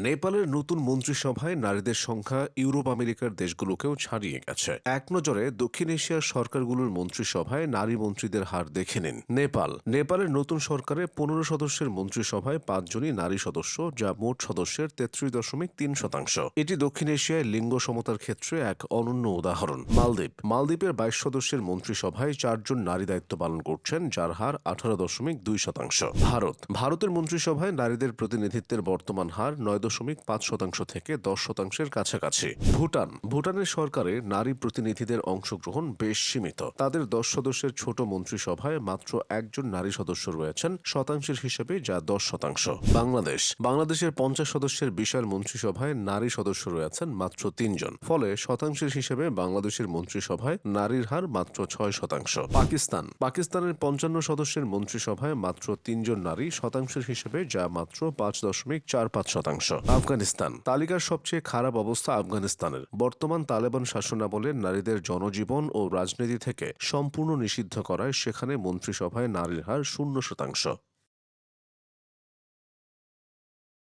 নেপালের নতুন মন্ত্রিসভায় নারীদের সংখ্যা ইউরোপ আমেরিকার দেশগুলোকেও ছাড়িয়ে গেছে। এক নজরে দক্ষিণ এশিয়ার সরকারগুলোর মন্ত্রিসভায় নারী মন্ত্রীদের হার দেখে নিন। নেপালের নতুন সরকারে ১৫ সদস্যের মন্ত্রিসভায় ৫ জনই নারী সদস্য, যা মোট সদস্যের ৩৩.৩%। এটি দক্ষিণ এশিয়ায় লিঙ্গ সমতার ক্ষেত্রে এক অনন্য উদাহরণ। মালদ্বীপের ২২ সদস্যের মন্ত্রিসভায় ৪ জন নারী দায়িত্ব পালন করছেন, যার হার ১৮.২%। ভারতের মন্ত্রিসভায় নারীদের প্রতিনিধিত্বের বর্তমান হার ৯.৫% থেকে 10%-এর কাছাকাছি। ভুটানের সরকারে নারী প্রতিনিধিদের অংশগ্রহণ বেশ সীমিত। তাদের ১০ সদস্যের ছোট মন্ত্রিসভায় মাত্র একজন নারী সদস্য রয়েছেন শতাংশের হিসেবে, যা 10%। বাংলাদেশের ৫০ সদস্যের বিশাল মন্ত্রিসভায় নারী সদস্য রয়েছেন মাত্র ৩ জন। ফলে শতাংশের হিসেবে বাংলাদেশের মন্ত্রিসভায় নারীর হার মাত্র ৬%। পাকিস্তানের ৫৫ সদস্যের মন্ত্রিসভায় মাত্র ৩ জন নারী, শতাংশের হিসেবে যা মাত্র ৫.৪৫%। আফগানিস্তান তালিকার সবচেয়ে খারাপ অবস্থা আফগানিস্তানের। বর্তমান তালেবান শাসনামলে নারীদের জনজীবন ও রাজনীতি থেকে সম্পূর্ণ নিষিদ্ধ করায় সেখানে মন্ত্রিসভায় নারীর হার 0%।